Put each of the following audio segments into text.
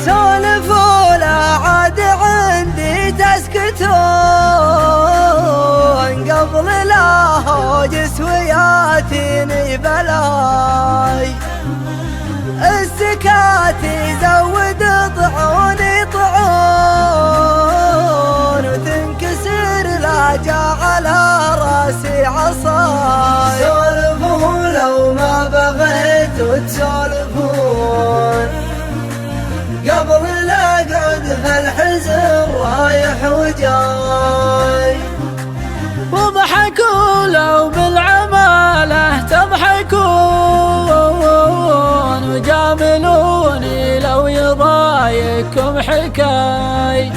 سولفوا لا عاد عندي تسكتون قبل لا هوجس وياتيني بلاي. السكات يزود طعوني طعون وتنكسر لا جا على راسي عصاي. سولفوا لو ما بغيتوا تسولفون قبل لا اقعد في الحزن رايح وجاي. واضحكوا لو بالعماله تضحكون وجاملوني لو يضايقكم حكاي.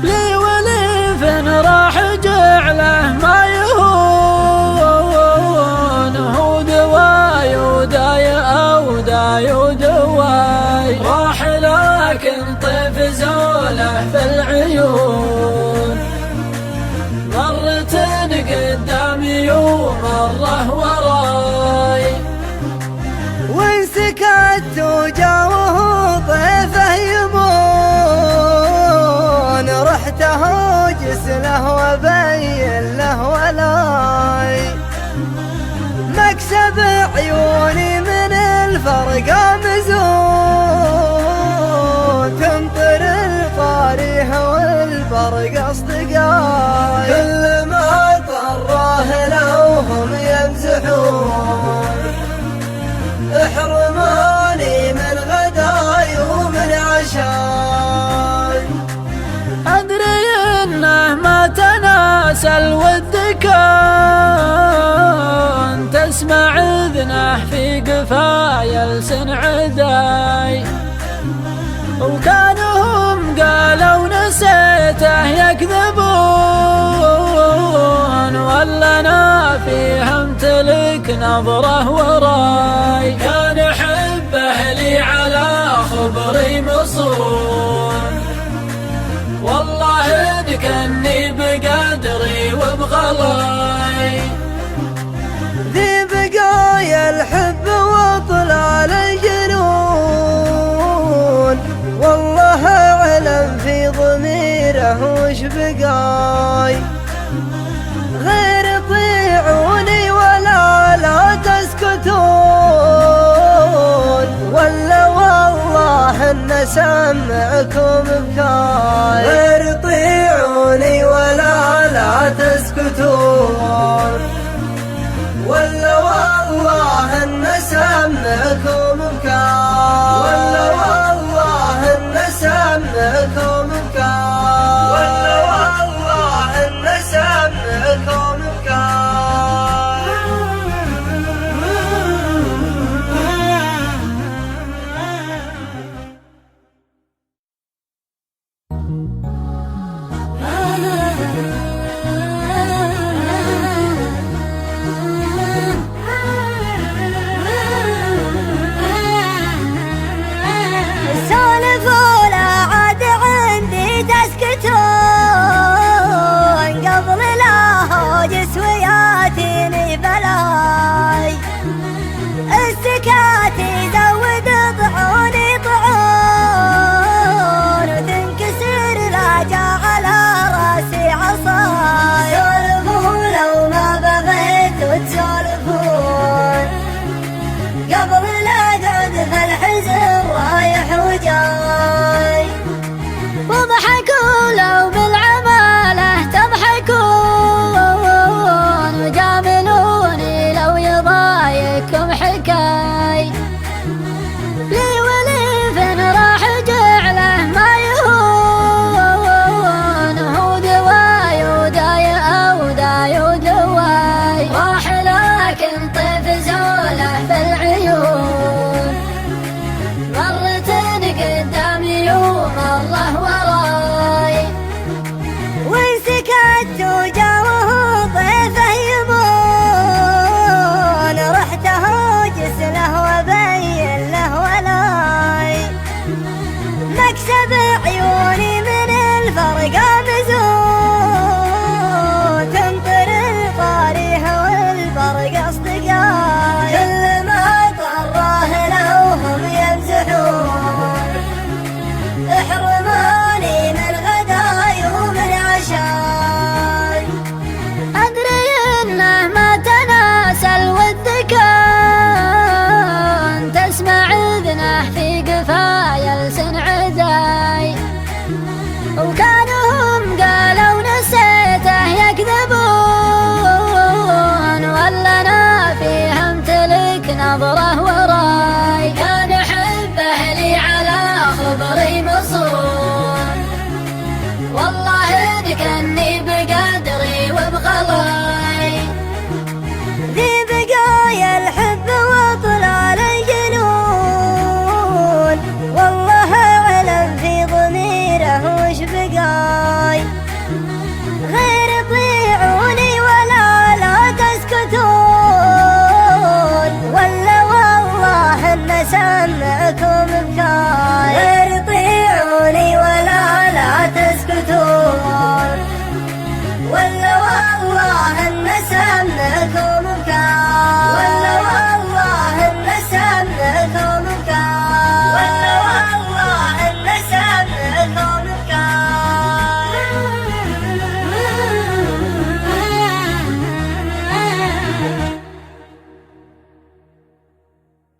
لي وليف راح جعله ما يهون هو دواي وداي او داي ودواي. راح لكن طيف زوله في العيون مرة قدامي ومرة وراي. وإن سكت وجاوه طيفه يمون رحت هوجس له وبين له ولاي. مكسب عيوني من الفرقة مزون تمطر الطاريح والبرق اصدقاي. كل ما طراه لو هم يمزحون احرموني من غداي ومن عشاي. أدري إنه ما تناسى الود كان تسمع إذنه في قفايا لسن عداي. وكانهم قالوا نسيته يكذبون ولا أنا فيها امتلك نظره وراي. كان حب أهلي على خبري مصون والله إن كني بقدري وبغلاي. ذي بقايا الحب وطلال الجنون والله أعلم في ضميره وش بقاي. غير طيعوني ولا لا تسكتون ولا والله إن سمعكم بكاي. غير طيعوني ولا لا تسكتون ولا والله إن سمعكم بكاي. ولا والله إن سمعكم بكاي. ولا والله إن سمعكم بكاي. واضحكوا لو بالعماله تضحكون وجاملوني لو يضايقكم حكاي. لي وليف راح جعله ما يهون هو دواي وداي او داي ودواي. راح لكن طيف زوله في العيون مرة قدامي ومرة وراي. وإن سكت وجاوه طيفه يمون رحت هوجس له وبين له ولاي. مكسب عيوني من الفرقة خبري مصون، والله ذكرني بقدري وبغلاي. ذي بقايا الحب وطلال الجنون، والله علم في ضميره وش بقاي. غير طيعوني ولا لا تسكتون، ولا والله ان سمعكم بكاي. غير طيعوني ولا لا تسكتون، ولا والله ان سمعكم